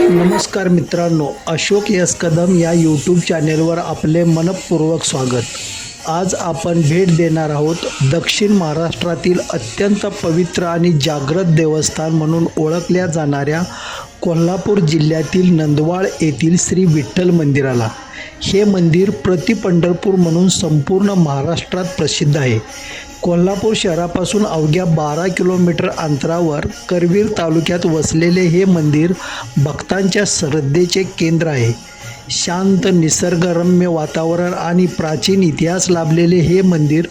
नमस्कार मित्रांनो, अशोक यस कदम या यूट्यूब चॅनेलवर आपले मनपूर्वक स्वागत. आज आपण भेट देणार आहोत दक्षिण महाराष्ट्रातील अत्यंत पवित्र आणि जागृत देवस्थान म्हणून ओळखल्या जाणाऱ्या कोल्हापूर जिल्ह्यातील नंदवाळ येथील श्री विठ्ठल मंदिराला. हे मंदिर प्रति पंढरपूर म्हणून संपूर्ण महाराष्ट्रात प्रसिद्ध आहे. कोल्हापूर शहरापासून अवघ्या 12 किलोमीटर अंतरावर करवीर तालुक्यात वसलेले हे मंदिर भक्तांच्या श्रद्धेचे केंद्र आहे. शांत निसर्गरम्य वातावरण आणि प्राचीन इतिहास लाभलेले हे मंदिर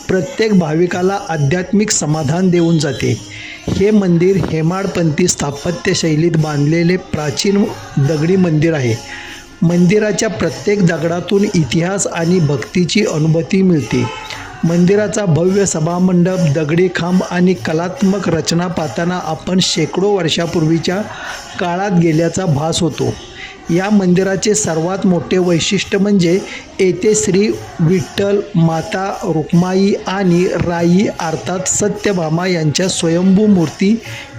प्रत्येक भाविकाला आध्यात्मिक समाधान देऊन जाते. हे मंदिर हेमाडपंथी स्थापत्यशैलीत बांधलेले प्राचीन दगडी मंदिर आहे. मंदिराच्या प्रत्येक दगडातून इतिहास आणि भक्तीची अनुभूती मिळते. मंदिराचा भव्य सभामंडप, दगडी खांब आणि कलात्मक रचना पाहताना आपण शेकडो वर्षापूर्वीच्या काळात गेल्याचा भास होतो. या मंदिराचे सर्वात मोठे वैशिष्ट्य म्हणजे येथे श्री विठ्ठल, माता रुक्माई आणि राई अर्थात सत्यभामा यांच्या स्वयंभू मूर्ती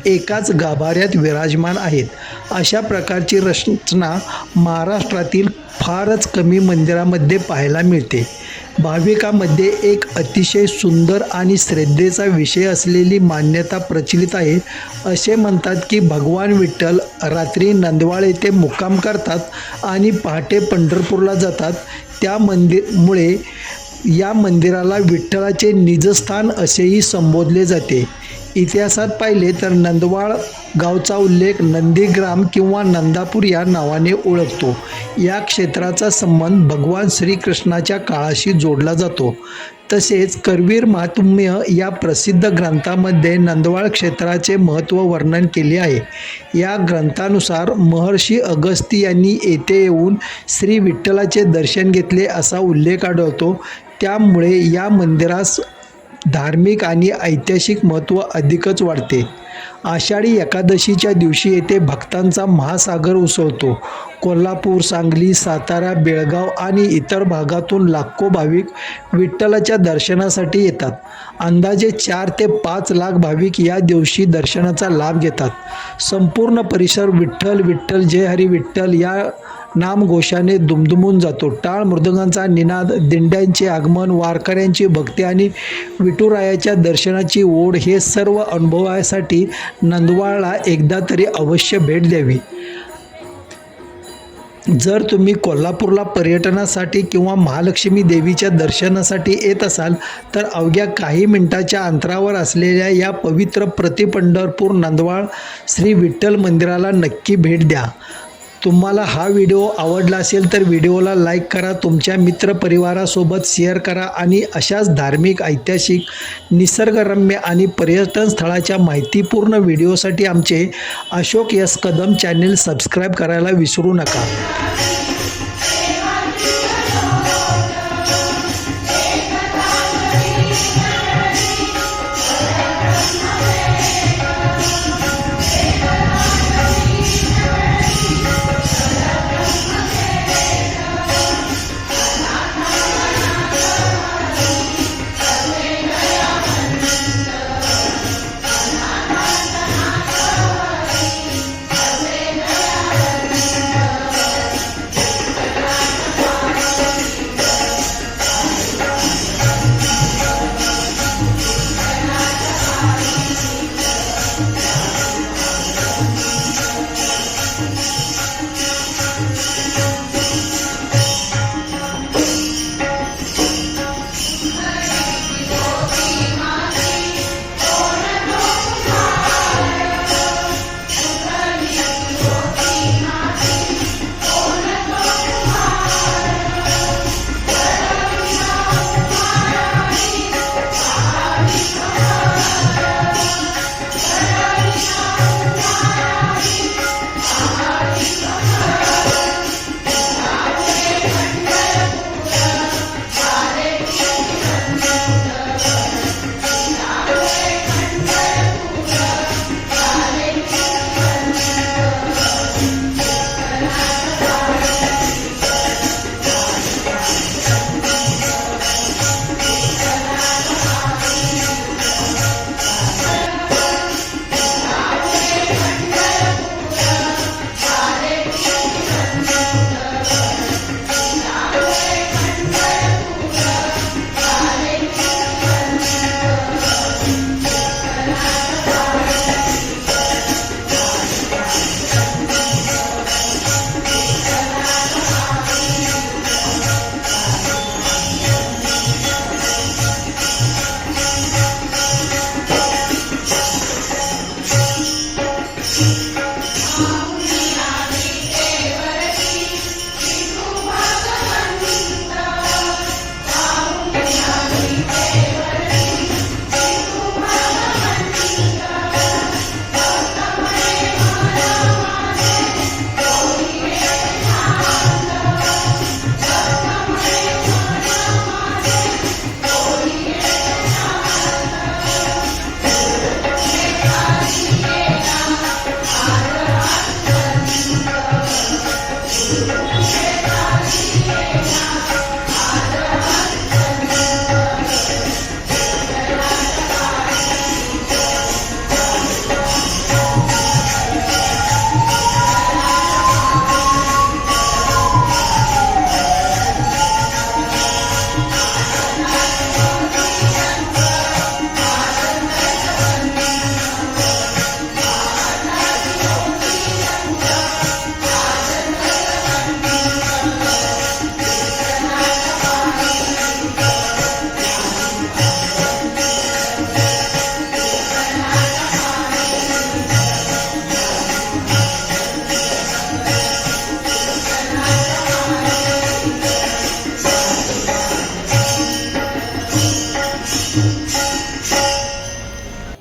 एकाच गाभाऱ्यात विराजमान आहेत. अशा प्रकारची रचना महाराष्ट्रातील फारच कमी मंदिरामध्ये पाहायला मिळते. भाविकांमध्ये एक अतिशय सुंदर आणि श्रद्धेचा विषय असलेली मान्यता प्रचलित आहे. असे म्हणतात की भगवान विठ्ठल रात्री नंदवाळ येथे मुक्काम करतात आणि पहाटे पंढरपूरला जातात. त्यामुळे या मंदिराला विठ्ठलाचे निजस्थान असेही संबोधले जाते. इतिहासात पाहिले तर नंदवाळ गावचा उल्लेख नंदीग्राम किंवा नंदापूर या नावाने ओळखतो. या क्षेत्राचा संबंध भगवान श्रीकृष्णाच्या काळाशी जोडला जातो. तसेच करवीर महात्म्य या प्रसिद्ध ग्रंथामध्ये नंदवाळ क्षेत्राचे महत्त्व वर्णन केले आहे. या ग्रंथानुसार महर्षी अगस्ती यांनी येथे येऊन श्री विठ्ठलाचे दर्शन घेतले असा उल्लेख आढळतो. त्यामुळे या मंदिरास धार्मिक आणि ऐतिहासिक महत्त्व अधिकच वाढते. आषाढी एकादशीच्या दिवशी येथे भक्तांचा महासागर उसळतो. कोल्हापूर, सांगली, सातारा, बेळगाव आणि इतर भागातून लाखो भाविक विठ्ठलाच्या दर्शनासाठी येतात. अंदाजे 4 ते 5 लाख भाविक या दिवशी दर्शनाचा लाभ घेतात. संपूर्ण परिसर विठ्ठल विठ्ठल जय हरी विठ्ठल या नामघोषाने दुमदुमून जातो. टाळ मृदंगांचा निनाद, दिंड्यांचे आगमन, वारकऱ्यांची भक्ती आणि विठुरायाच्या दर्शनाची ओढ हे सर्व अनुभवासाठी नंदवाळला एकदा तरी अवश्य भेट द्यावी. जर तुम्ही कोल्हापूरला पर्यटनासाठी किंवा महालक्ष्मी देवीच्या दर्शनासाठी येत असाल तर अवघ्या काही मिनिटाच्या अंतरावर असलेल्या या पवित्र प्रति पंढरपूर नंदवाळ श्री विठ्ठल मंदिराला नक्की भेट द्या. तुम्हाला हा व्हिडिओ आवडला असेल तर व्हिडिओला लाईक करा, तुमच्या मित्रपरिवारासोबत शेअर करा आणि अशाच धार्मिक, ऐतिहासिक, निसर्गरम्य आणि पर्यटन स्थळाच्या माहितीपूर्ण व्हिडिओसाठी आमचे Ashok yes Kadam channel subscribe करायला विसरू नका.